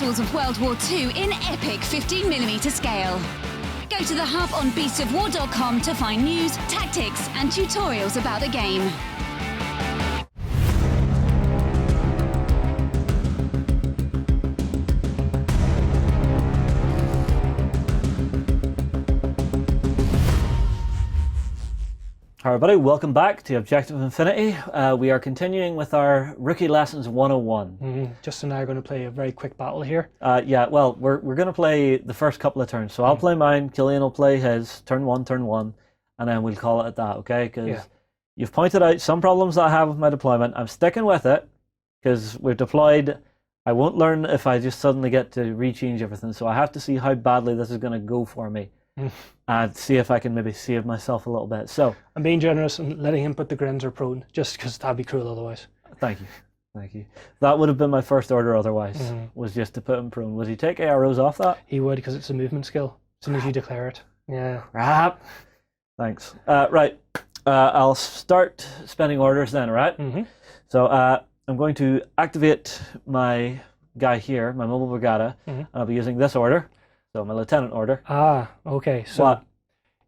battles of World War II in epic 15mm scale. Go to the hub on beastsofwar.com to find news, tactics, and tutorials about the game. Hi everybody, welcome back to Objective Infinity. We are continuing with our Rookie Lessons 101. Justin and I are going to play a very quick battle here. Yeah, well, we're going to play the first couple of turns. So I'll play mine, Killian will play his, turn one, and then we'll call it at that, okay? Because you've pointed out some problems that I have with my deployment. I'm sticking with it, because we've deployed. I won't learn if I just suddenly get to rechange everything, so I have to see how badly this is going to go for me. And see if I can maybe save myself a little bit. So I'm being generous and letting him put the Grenzer prone, just because that'd be cruel otherwise. Thank you. That would have been my first order otherwise, was just to put him prone. Would he take arrows off that? He would, because it's a movement skill, as soon as you declare it. Yeah. Crap. Thanks. Right, I'll start spending orders then, right? So I'm going to activate my guy here, my mobile brigada, and I'll be using this order. So my lieutenant order. Ah, okay. So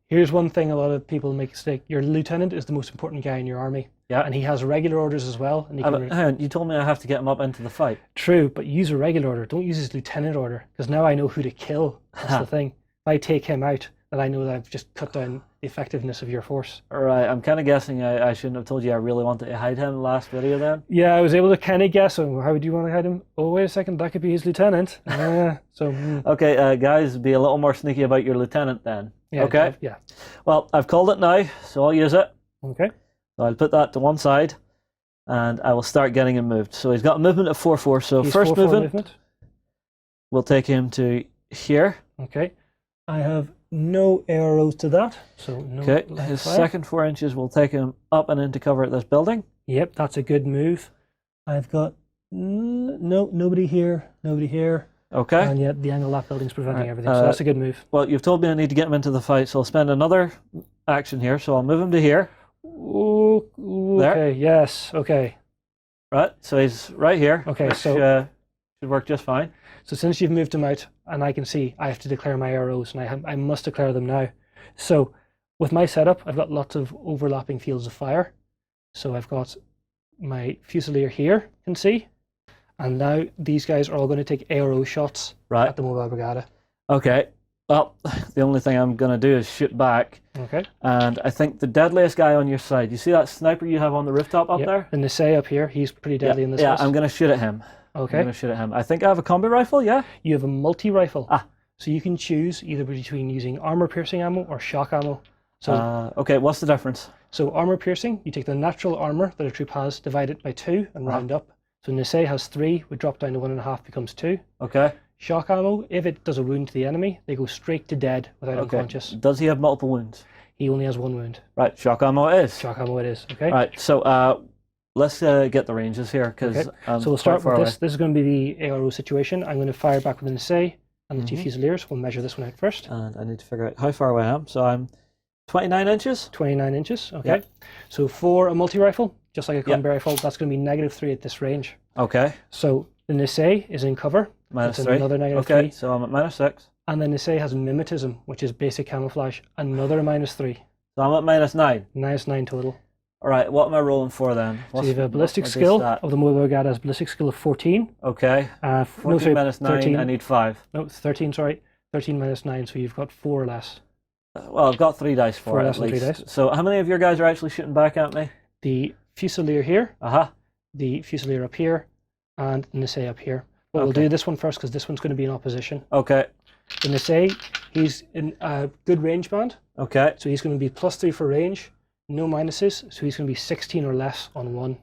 here's one thing a lot of people make a mistake. Your lieutenant is the most important guy in your army. Yeah. And he has regular orders as well. And he hang on, you told me I have to get him up into the fight. True, but use a regular order. Don't use his lieutenant order, because now I know who to kill. That's the thing. If I take him out, then I know that I've just cut down the effectiveness of your force. All right, I'm kind of guessing I shouldn't have told you I really wanted to hide him last video then. Yeah, I was able to kind of guess. So how would you want to hide him? Oh, wait a second, that could be his lieutenant. Okay, guys, be a little more sneaky about your lieutenant then. Yeah, okay? Yeah. Well, I've called it now, so I'll use it. Okay. So I'll put that to one side, and I will start getting him moved. So he's got a movement of 4-4, so He's first 4-4 movement, we'll take him to here. Okay. I have no arrows to that, so no. Okay, his second 4 inches will take him up and into cover at this building. Yep, that's a good move. I've got nobody here, nobody here. Okay. And yet the angle of that building's preventing everything, so that's a good move. Well, you've told me I need to get him into the fight, so I'll spend another action here. So I'll move him to here. Ooh, there. Okay, yes, okay. Right, so he's right here. Okay, which, so should work just fine. So since you've moved him out, and I can see I have to declare my arrows, and I must declare them now. So with my setup, I've got lots of overlapping fields of fire. So I've got my Fusilier here, you can see. And now these guys are all going to take arrow shots at the Mobile Brigada. Okay. Well, the only thing I'm going to do is shoot back. Okay. And I think the deadliest guy on your side, you see that sniper you have on the rooftop up there? And the Nisei up here, he's pretty deadly in this Yeah, house. I'm going to shoot at him. Okay. I'm going to shoot at him. I think I have a combi rifle, yeah? You have a multi-rifle. So you can choose either between using armor-piercing ammo or shock ammo. So okay, what's the difference? So armor-piercing, you take the natural armor that a troop has, divide it by 2, and round up. So Nisei has 3, we drop down to 1.5, becomes 2. Okay. Shock ammo, if it does a wound to the enemy, they go straight to dead without unconscious. Does he have multiple wounds? He only has 1 wound. Right, shock ammo it is. Shock ammo it is, okay? Right, so let's get the ranges here, because so we'll start with this. This is going to be the ARO situation. I'm going to fire back with an Nisei and the 2 Fusiliers. We'll measure this one out first. And I need to figure out how far away I am. So I'm 29 inches? 29 inches, okay. Yep. So for a multi-rifle, just like a combi rifle, that's going to be -3 at this range. Okay. So the Nisei is in cover. -3. Another -3. Okay, so I'm at -6. And the Nisei has mimetism, which is basic camouflage, another -3. So I'm at -9. -9 total. All right, what am I rolling for then? So you have a ballistic skill of the Mobile Brigada has ballistic skill of 14. Okay. 14 minus 9, 13. I need 5. No, it's 13, sorry. 13 minus 9, so you've got 4 less. Well, I've got 3 dice for 4 it less at than least. 3 dice. So how many of your guys are actually shooting back at me? The Fusilier here, the Fusilier up here, and the Nisei up here. But we'll do this one first because this one's going to be in opposition. Okay. The Nisei, he's in a good range band. Okay. So he's going to be +3 for range, no minuses, so he's going to be 16 or less on 1.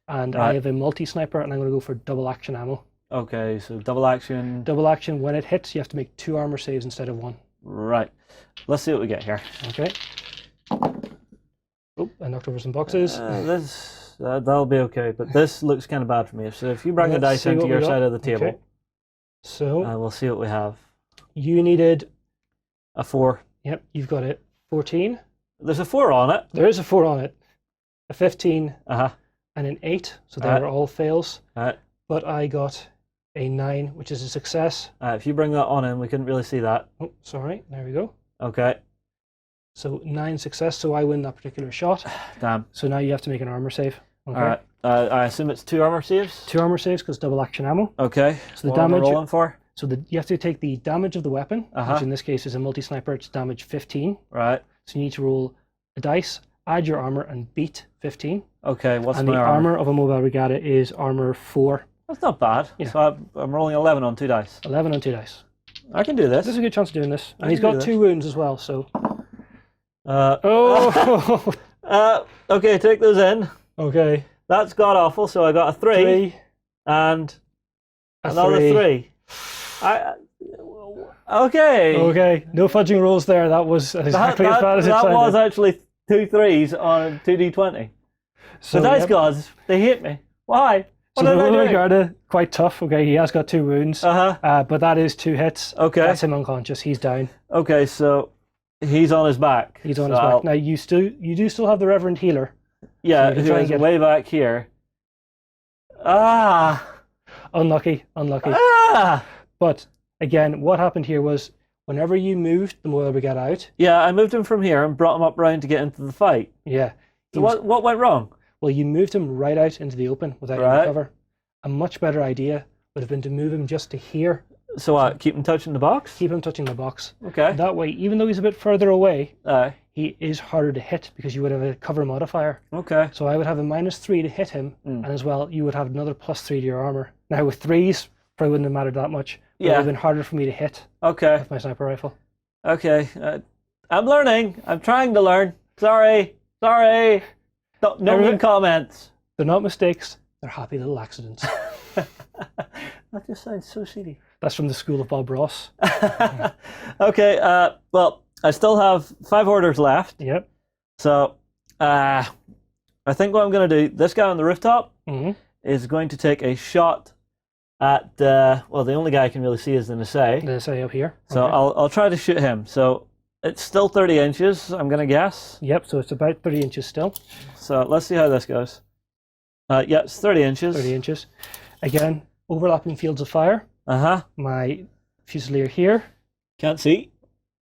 And I have a multi-sniper, and I'm going to go for double action ammo. Okay, so double action. Double action, when it hits, you have to make 2 armor saves instead of 1. Right. Let's see what we get here. Okay. Oh, I knocked over some boxes. That'll be okay, but this looks kind of bad for me. So if you bring the dice into your side of the table, okay. So we'll see what we have. You needed a 4. Yep, you've got it. 14. There's a 4 on it. There is a 4 on it. A 15 and an 8, so they were all fails. But I got a 9, which is a success. If you bring that on in, we couldn't really see that. Oh, sorry. There we go. Okay. So 9 success, so I win that particular shot. Damn. So now you have to make an armor save. Okay. All right. I assume it's 2 armor saves? 2 armor saves because double action ammo. Okay. So the what am I damage. rolling for? So you have to take the damage of the weapon, which in this case is a multi-sniper. It's damage 15. Right. So you need to roll a dice, add your armor, and beat 15. Okay, what's and my the armor of a mobile regatta is armor 4. That's not bad. Yeah. So I'm rolling 11 on 2 dice. 11 on 2 dice. I can do this. There's a good chance of doing this. And I he's can do got this. 2 wounds as well, so... Oh! Okay, take those in. Okay. That's god awful, so I got a 3. And another 3. Okay. Okay, no fudging rolls there. That was exactly as bad as it sounded. That was actually 2 3s on 2d20. So the dice gods, they hate me. Why? So the Mobile Regatta, quite tough. Okay, he has got 2 wounds. But that is 2 hits. Okay. That's him unconscious. He's down. Okay, so he's on his back. He's on his back. Now you do still have the Reverend Healer. Yeah, so who is way back here. Ah. Unlucky. Ah. But again, what happened here was whenever you moved the Mobile Regatta out. Yeah, I moved him from here and brought him up round to get into the fight. Yeah. So what went wrong? Well, you moved him right out into the open without any cover. A much better idea would have been to move him just to here. So what? Keep him touching the box? Keep him touching the box. Okay. That way, even though he's a bit further away, he is harder to hit because you would have a cover modifier. Okay. So I would have a -3 to hit him, and as well, you would have another +3 to your armor. Now with 3s, probably wouldn't have mattered that much. But it would have been harder for me to hit. Okay. With my sniper rifle. Okay. I'm learning. I'm trying to learn. Sorry. No mean comments. They're not mistakes. They're happy little accidents. That just sounds so shitty. That's from the school of Bob Ross. Okay. Well, I still have 5 orders left. Yep. So, I think what I'm going to do, this guy on the rooftop is going to take a shot at, well, the only guy I can really see is the Nisei. The Nisei up here. So okay. I'll try to shoot him. So it's still 30 inches, I'm going to guess. Yep, so it's about 30 inches still. So let's see how this goes. Yeah, it's 30 inches. 30 inches. Again, overlapping fields of fire. My Fusilier here. Can't see.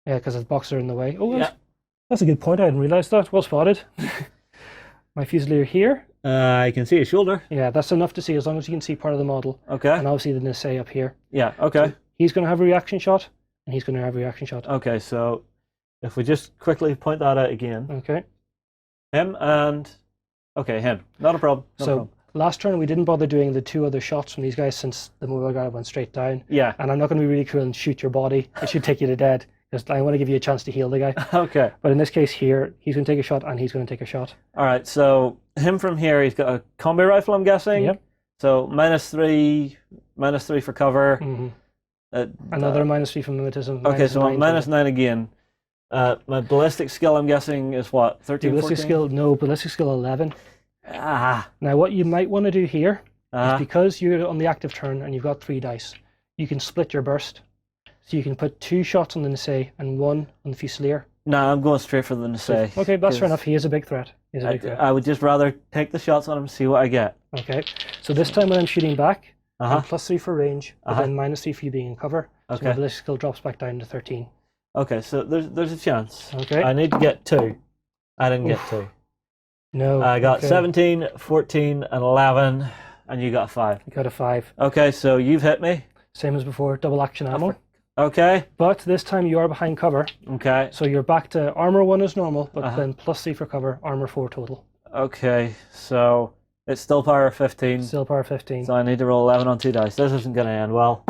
Yeah, because the boxes are in the way. Oh, yeah. That's a good point. I didn't realize that. Well spotted. My Fusilier here. I can see his shoulder. Yeah, that's enough to see as long as you can see part of the model. Okay. And obviously the Nisei up here. Yeah, okay. So he's going to have a reaction shot, and he's going to have a reaction shot. Okay, so if we just quickly point that out again. Okay. Him and... Okay, him. Not a problem. Last turn we didn't bother doing the 2 other shots from these guys since the mobile guy went straight down. Yeah. And I'm not going to be really cruel and shoot your body. It should take you to dead. Because I want to give you a chance to heal the guy. Okay. But in this case here, he's going to take a shot and he's going to take a shot. All right, so him from here, he's got a combi rifle, I'm guessing. Yep. So -3 for cover. Another -3 from mimetism. Okay, so I'm -9 again. My ballistic skill, I'm guessing, is what, 13, ballistic 14? skill, no, ballistic skill 11. Ah. Now what you might want to do here is because you're on the active turn and you've got 3 dice, you can split your burst. So you can put 2 shots on the Nisei and 1 on the Fusilier. No, I'm going straight for the Nisei. Okay, that's fair enough. He is a big threat. I would just rather take the shots on him and see what I get. Okay, so this time when I'm shooting back, I'm +3 for range, but then -3 for you being in cover. So my ballistic skill drops back down to 13. Okay, so there's a chance. Okay. I need to get 2. I didn't get 2. No. I got 17, 14, and 11, and you got a 5. You got a 5. Okay, so you've hit me. Same as before, double action ammo. Okay. But this time you are behind cover. Okay. So you're back to armor 1 is normal, but then +3 for cover, armor 4 total. Okay, so it's still power 15. Still power 15. So I need to roll 11 on 2 dice. This isn't going to end well.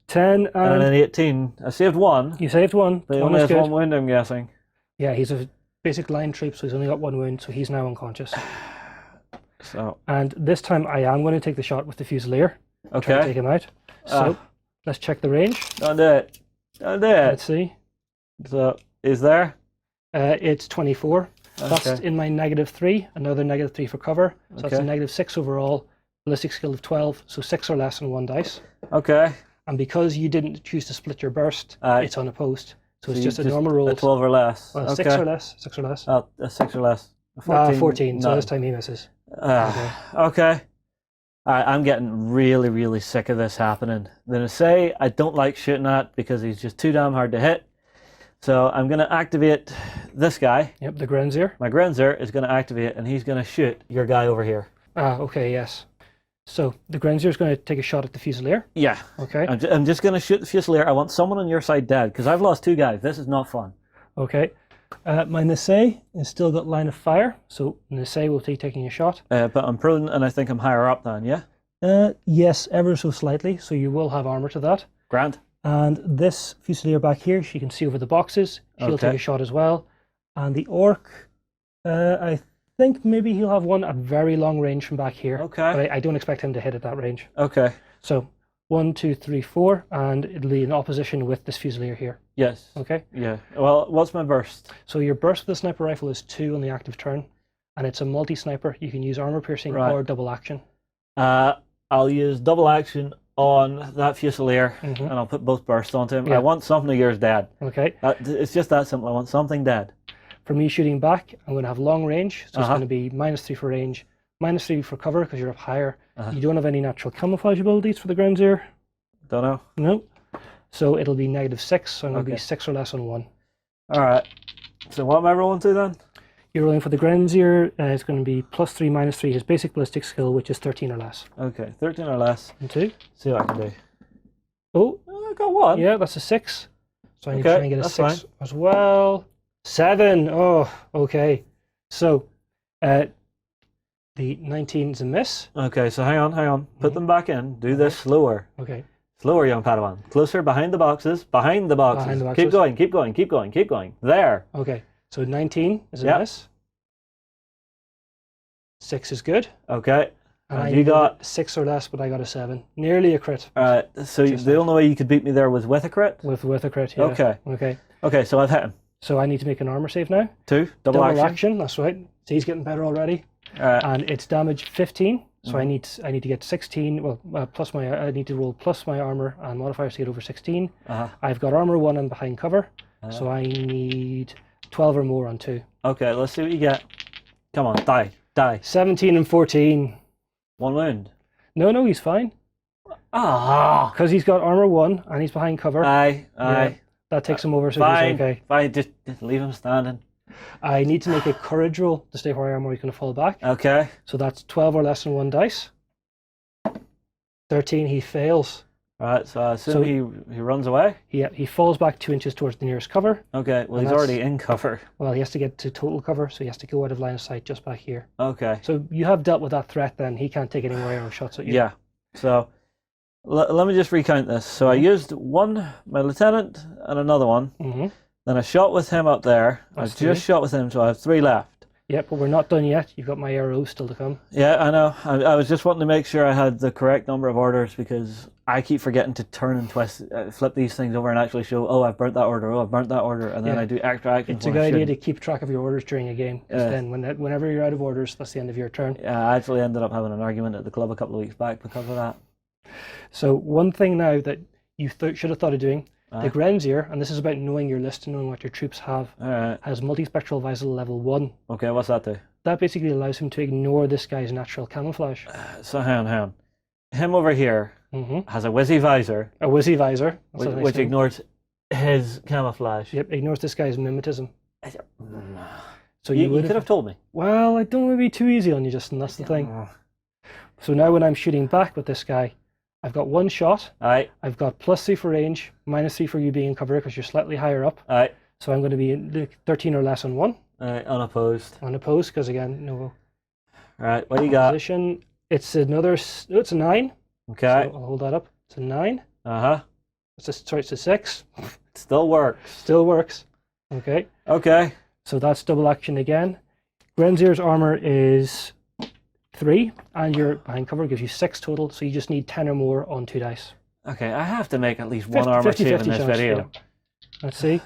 10 and an 18. I saved 1. You saved 1. But he only has 1 wound, I'm guessing. Yeah, he's a basic line troop, so he's only got 1 wound, so he's now unconscious. So. And this time I am going to take the shot with the Fusilier. Okay. Try to take him out. So let's check the range. Don't do it. Don't do it. Let's see. So is there? It's 24. Okay. That's in my -3. Another -3 for cover. So that's a -6 overall. Ballistic skill of 12. So 6 or less on 1 dice. Okay. And because you didn't choose to split your burst, it's unopposed. So it's just a normal roll. A 12 or less. Well, 6 or less. 6 or less. A 6 or less. 14. 14. So this time he misses. Okay. I'm getting really, really sick of this happening. The Nisei, I don't like shooting at because he's just too damn hard to hit. So I'm going to activate this guy. Yep, the Grenzier. My Grenzier is going to activate, and he's going to shoot your guy over here. Ah, okay, yes. So the Grenzier is going to take a shot at the Fusilier. Yeah. Okay. I'm just going to shoot the Fusilier. I want someone on your side dead, because I've lost 2 guys. This is not fun. Okay. My Nisei has still got line of fire, so Nisei will be taking a shot. But I'm prone, and I think I'm higher up than, yeah? Yes, ever so slightly, so you will have armor to that. Grand. And this Fusilier back here, she can see over the boxes. She'll take a shot as well. And the Orc, I think maybe he'll have one at very long range from back here. Okay. But I don't expect him to hit at that range. Okay. So 1, 2, 3, 4, and it'll be in opposition with this Fusilier here. Yes. Okay. Yeah. Well, what's my burst? So your burst with the sniper rifle is 2 on the active turn, and it's a multi-sniper. You can use armor piercing or double action. I'll use double action on that Fusilier, and I'll put both bursts onto him. Yeah. I want something of yours dead. Okay. It's just that simple. I want something dead. For me shooting back, I'm going to have long range, so it's going to be -3 for range, -3 for cover because you're up higher. You don't have any natural camouflage abilities for the Grenzier. Don't know. No. So it'll be -6, so I'm going to be 6 or less on 1. Alright. So what am I rolling to then? You're rolling for the Grenzier, it's going to be +3, -3, his basic ballistic skill, which is 13 or less. Okay, 13 or less. And 2. See what I can do. Oh, I got 1. Yeah, that's a 6. So I need to try and get a 6 as well. 7. Oh, okay. So, the 19 is a miss. Okay, so hang on. Put them back in. Do this slower. Okay. Slower, young Padawan. Closer, behind the boxes. Behind the boxes. Keep going. There. Okay. So 19 is a miss. 6 is good. Okay. And you got 6 or less, but I got a 7. Nearly a crit. Alright, so the only way you could beat me there was with a crit? With a crit, yeah. Okay. Okay, so I've hit him. So I need to make an armor save now. 2, double action. That's right. So he's getting better already. And it's damage 15. So I need to get 16. Well, plus I need to roll plus my armor and modifiers to get over 16. I've got armor 1 and behind cover. So I need 12 or more on 2. Okay, let's see what you get. Come on, die. 17 and 14. 1 wound. No, he's fine. Because he's got armor 1 and he's behind cover. Aye. Yeah, that takes him over, so fine, he's okay. Fine, just leave him standing. I need to make a courage roll to stay where I am, or he's going to fall back. Okay. So that's 12 or less than 1 dice. 13, he fails. Right, so I assume he runs away? Yeah, he falls back 2 inches towards the nearest cover. Okay, well, he's already in cover. Well, he has to get to total cover, so he has to go out of line of sight just back here. Okay. So you have dealt with that threat then. He can't take any more arrow shots at you. Yeah. So let me just recount this. So I used one, my lieutenant, and another one. Then I shot with him up there. I just shot with him, so I have 3 left. Yep, but we're not done yet. You've got my arrows still to come. Yeah, I know. I was just wanting to make sure I had the correct number of orders because I keep forgetting to turn and twist, flip these things over and actually show, oh, I've burnt that order, and then I do extra action. It's a good idea to keep track of your orders during a game, because then whenever you're out of orders, that's the end of your turn. Yeah, I actually ended up having an argument at the club a couple of weeks back because of that. So one thing now that you should have thought of doing, the Grenzier, and this is about knowing your list and knowing what your troops have, has multispectral visor level 1. Okay, what's that do? That basically allows him to ignore this guy's natural camouflage. So hang on. Him over here has a whizzy visor. A whizzy visor. Which ignores his camouflage. Yep, ignores this guy's mimetism. So you could have told me. Well, I don't want to be too easy on you, Justin, that's the thing. So now when I'm shooting back with this guy, I've got 1 shot. Aye. I've got +3 for range, -3 for you being in cover because you're slightly higher up. Aye. So I'm going to be 13 or less on 1. Unopposed. Unopposed, because again, no. Right, what do you got? Position. It's another. It's a 9. Okay. So I'll hold that up. It's a 9. It's a 6. It still works. Still works. Okay. Okay. So that's double action again. Grenzier's armor is 3, and you're behind cover, gives you 6 total, so you just need 10 or more on 2 dice. Okay, I have to make at least 1 armor save in this video. Yeah. Let's see.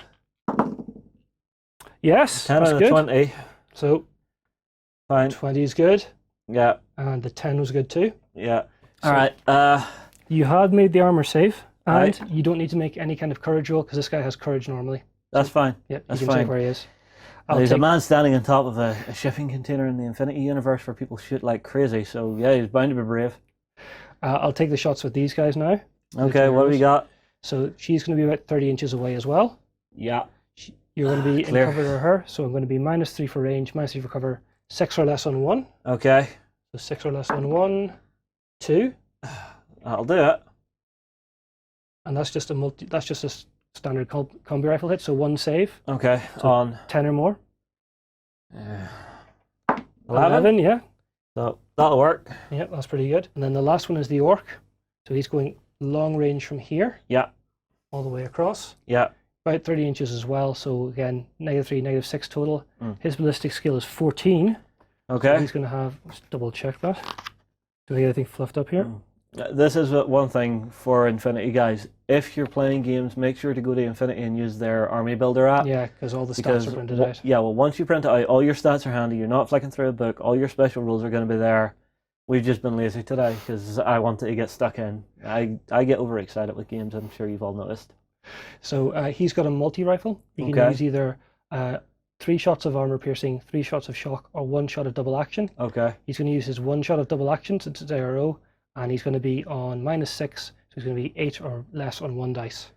Yes, 10 that's out of good. 20. So, Fine. 20 is good. Yeah. And the 10 was good too. Yeah. So Alright, you had made the armor save, and you don't need to make any kind of courage roll, because this guy has courage normally. That's fine. Yeah, that's you can fine. check where he is. There's a man standing on top of a shipping container in the Infinity Universe where people shoot like crazy, so yeah, he's bound to be brave. I'll take the shots with these guys now. Okay, what do we got? So she's going to be about 30 inches away as well. Yeah. You're going to be in Clear. cover of her, so I'm going to be -3 for range, -3 for cover, 6 or less on 1. Okay. So 6 or less on 1, 2. That'll do it. And that's just a standard combi rifle hit, so 1 save. Okay, So on 10 or more. 11. Yeah. So that'll work. Yeah, that's pretty good. And then the last one is the orc. So he's going long range from here. Yeah. All the way across. Yeah. About 30 inches as well. So again, -3, -6 total. His ballistic skill is 14. Okay. So he's going to have, let's double check that. Do I get anything fluffed up here? This is one thing for Infinity, guys. If you're playing games, make sure to go to Infinity and use their Army Builder app. Yeah, because all the stats are printed out. Yeah, well, once you print it out, all your stats are handy. You're not flicking through a book. All your special rules are going to be there. We've just been lazy today because I wanted to get stuck in. I get overexcited with games. I'm sure you've all noticed. So he's got a multi-rifle. You can use either 3 shots of armor piercing, 3 shots of shock, or 1 shot of double action. Okay. He's going to use his 1 shot of double action since it's ARO, and he's going to be on -6, so he's going to be 8 or less on 1 dice.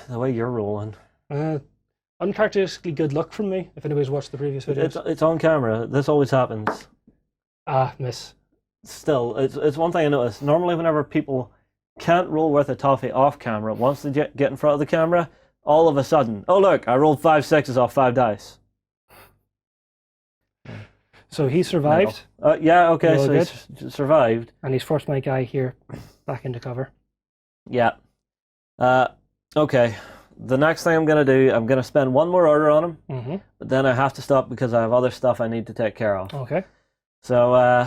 The way you're rolling. Uncharacteristically good luck from me, if anybody's watched the previous videos. It's on camera. This always happens. Miss. Still, it's one thing I noticed. Normally, whenever people can't roll worth a toffee off camera, once they get in front of the camera, all of a sudden, oh look, I rolled 5 6s off 5 dice. So he survived. Yeah, okay, so he's survived. And he's forced my guy here back into cover. Yeah. Okay. The next thing I'm going to do, I'm going to spend 1 more order on him, but then I have to stop because I have other stuff I need to take care of. Okay. So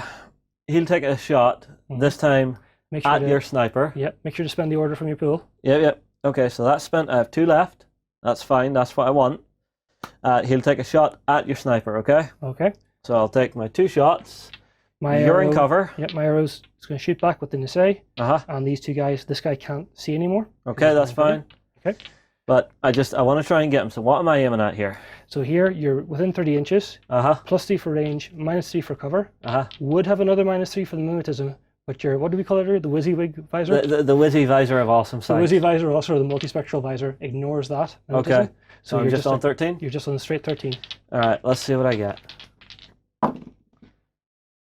he'll take a shot, this time at your sniper. Yep, make sure to spend the order from your pool. Yep. Okay, so that's spent. I have 2 left. That's fine. That's what I want. He'll take a shot at your sniper, okay? Okay. So I'll take my 2 shots. My You're arrow, in cover. Yep, my arrow's going to shoot back with the Nisei. Uh-huh. And these 2 guys, this guy can't see anymore. Okay, that's fine. Okay. But I want to try and get him. So what am I aiming at here? So here, you're within 30 inches. Uh-huh. +3 for range, -3 for cover. Uh-huh. Would have another -3 for the mimetism, but your, what do we call it here? The Wizzy Wig visor? The Wizzy visor of awesome sight. The Wizzy visor, also the multispectral visor, ignores that. Okay. So I'm you're just on 13? You're just on the straight 13. All right, let's see what I get.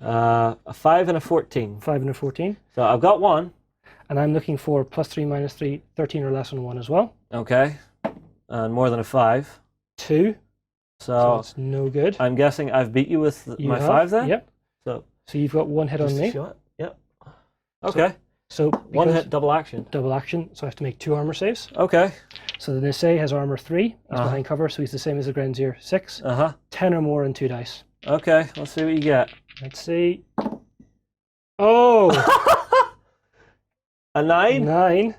A 5 and a 14. 5 and a 14. So I've got 1. And I'm looking for +3, -3, 13 or less on 1 as well. Okay. And more than a 5. 2. So it's no good. I'm guessing I've beat you with my 5 then? Yep. So you've got 1 hit on me. Shot. Yep. Okay. So 1 hit, double action. Double action, so I have to make 2 armor saves. Okay. So the Nisei has armor 3. He's behind cover, so he's the same as the Grenzier 6. 10 or more on 2 dice. Okay, let's see what you get. Let's see. Oh! A 9? 9.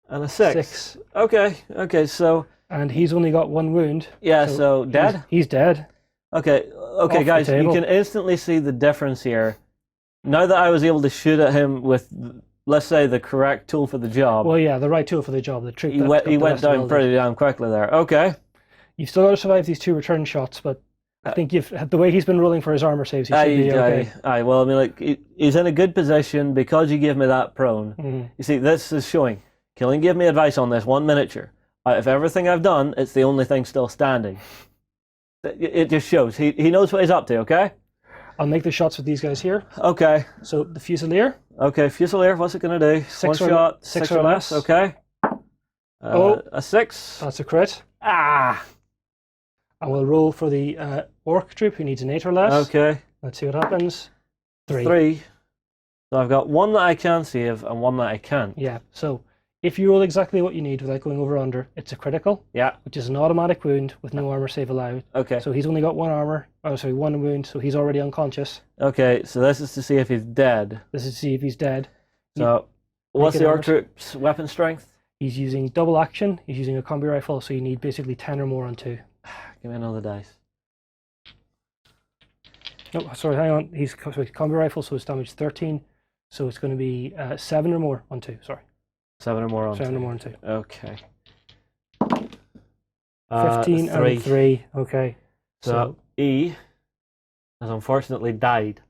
And a 6. Okay, so... And he's only got 1 wound. Yeah, so dead? He's dead. Okay, guys, you can instantly see the difference here. Now that I was able to shoot at him with, let's say, the correct tool for the job. Well, yeah, the right tool for the job. The trick. He went down pretty damn quickly there. Okay. You've still got to survive these 2 return shots, but I think the way he's been rolling for his armor saves, he should be okay. Well, I mean, like, he's in a good position because you gave me that prone. You see, this is showing. Killian gave me advice on this 1 miniature. Out of everything I've done, it's the only thing still standing. It just shows. He knows what he's up to, okay? I'll make the shots with these guys here. Okay. So the Fusilier. Okay, Fusilier, what's it going to do? 1 shot, 6 or less. Okay. A 6. That's a crit. And we'll roll for the Orc troop who needs an 8 or less. Okay. Let's see what happens. 3. 3. So I've got 1 that I can save and 1 that I can't. Yeah, so if you roll exactly what you need without going over or under, it's a critical. Yeah. Which is an automatic wound with no armor save allowed. Okay. So he's only got 1 wound, so he's already unconscious. Okay, so this is to see if he's dead. This is to see if he's dead. So, what's the Orc troop's weapon strength? He's using double action, he's using a combi rifle, so you need basically 10 or more on 2. Give me another dice. No, sorry, hang on. He's combi rifle, so it's damage 13. So it's going to be 7 or more on 2, sorry. 7 or more on 7 2. or more on 2. Okay. 15 and 3, okay. So E has unfortunately died.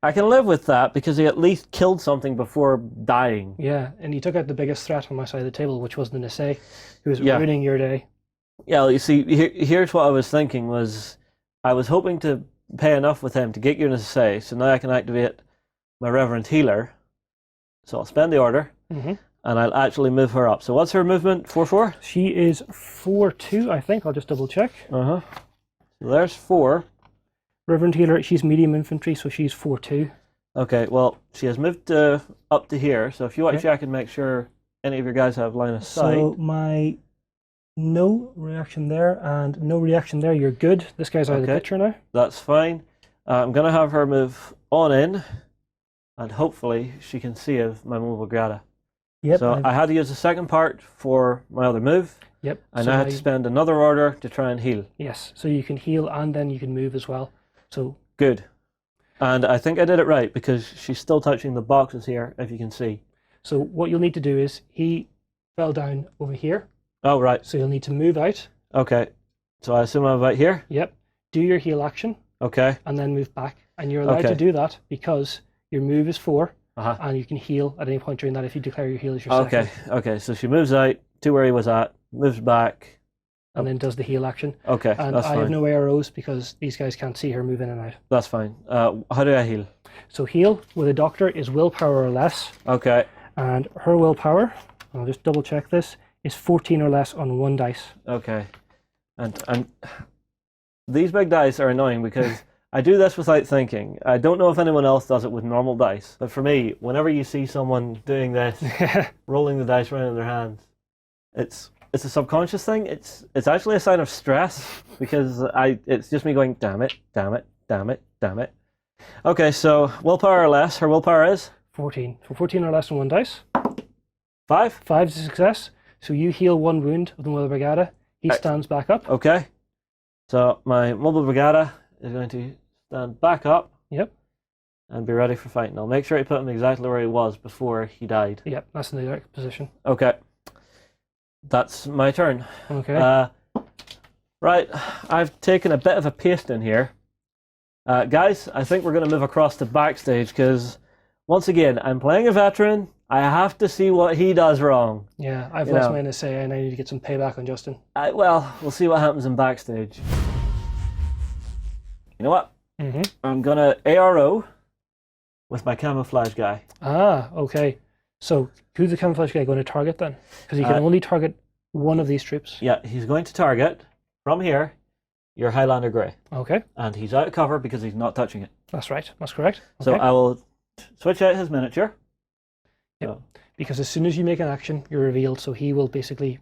I can live with that because he at least killed something before dying. Yeah, and he took out the biggest threat on my side of the table, which was the Nisei, who was ruining your day. Yeah, you see, here's what I was thinking was, I was hoping to pay enough with him to get you Nisei, so now I can activate my Reverend Healer. So I'll spend the order, and I'll actually move her up. So what's her movement? 4/4? She is 4/2, I think. I'll just double check. So there's 4. Reverend Healer, she's medium infantry, so she's 4/2. Okay, well, she has moved up to here, so if you want to check and make sure any of your guys have line of sight. So my no reaction there and no reaction there, you're good. This guy's out of the picture now. That's fine. I'm going to have her move on in, and hopefully she can save my mobile Grata. Yep. So I had to use the second part for my other move. Yep. And so I had to spend another order to try and heal. Yes, so you can heal and then you can move as well. So good. And I think I did it right because she's still touching the boxes here, if you can see. So what you'll need to do is, he fell down over here. Oh, right. So you'll need to move out. Okay. So I assume I'm about here? Yep. Do your heal action. Okay. And then move back. And you're allowed to do that because your move is 4. And you can heal at any point during that if you declare your heal as your second. Okay. So she moves out to where he was at, moves back. And then does the heal action. Okay, and that's I fine. have no arrows because these guys can't see her move in and out. That's fine. How do I heal? So heal with a doctor is willpower or less. Okay. And her willpower, I'll just double check this, is 14 or less on 1 dice. Okay. And these big dice are annoying because I do this without thinking. I don't know if anyone else does it with normal dice, but for me, whenever you see someone doing this, rolling the dice around in their hands, it's a subconscious thing. It's actually a sign of stress because it's just me going, damn it. Okay, so willpower or less. Her willpower is 14. So 14 or less on 1 dice. 5. 5 is a success. So you heal 1 wound of the Mobile Brigada. He stands back up. Okay. So my Mobile Brigada is going to stand back up. Yep. And be ready for fighting. I'll make sure I put him exactly where he was before he died. Yep, that's in the correct position. Okay. That's my turn. Okay. Right, I've taken a bit of a paste in here. Guys, I think we're going to move across to Backstage because, once again, I'm playing a veteran. I have to see what he does wrong. Yeah, I've lost my NSA and I need to get some payback on Justin. Well, we'll see what happens in Backstage. You know what? I'm going to ARO with my camouflage guy. Ah, okay. So, who's the camouflage guy going to target then? Because he can only target one of these troops. Yeah, he's going to target, from here, your Highlander Grey. Okay. And he's out of cover because he's not touching it. That's right. That's correct. Okay. So I will switch out his miniature. Yep. So. Because as soon as you make an action, you're revealed. So he will basically...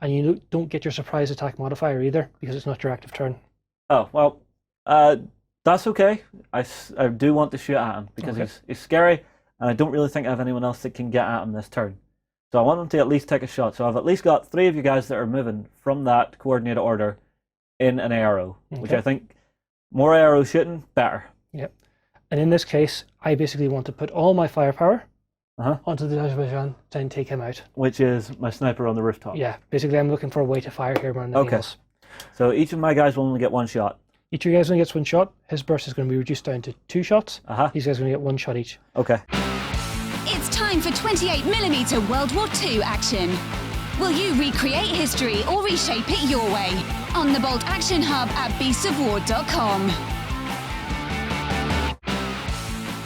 And you don't get your surprise attack modifier either because it's not your active turn. Oh, well, that's okay. I do want to shoot at him because he's scary. And I don't really think I have anyone else that can get at him this turn. So I want him to at least take a shot. So I've at least got 3 of you guys that are moving from that coordinated order in an arrow, which I think more arrow shooting, better. Yep. And in this case, I basically want to put all my firepower onto the Azerbaijan to then take him out. Which is my sniper on the rooftop. Yeah, basically I'm looking for a way to fire here more than anything else. So each of my guys will only get 1 shot. Each of you guys only gets 1 shot. His burst is going to be reduced down to 2 shots. These guys are going to get 1 shot each. Okay. It's time for 28mm World War II action. Will you recreate history or reshape it your way? On the Bolt Action Hub at beastsofwar.com.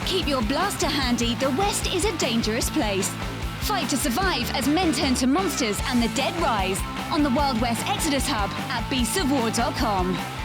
Keep your blaster handy, the West is a dangerous place. Fight to survive as men turn to monsters and the dead rise. On the Wild West Exodus Hub at beastsofwar.com.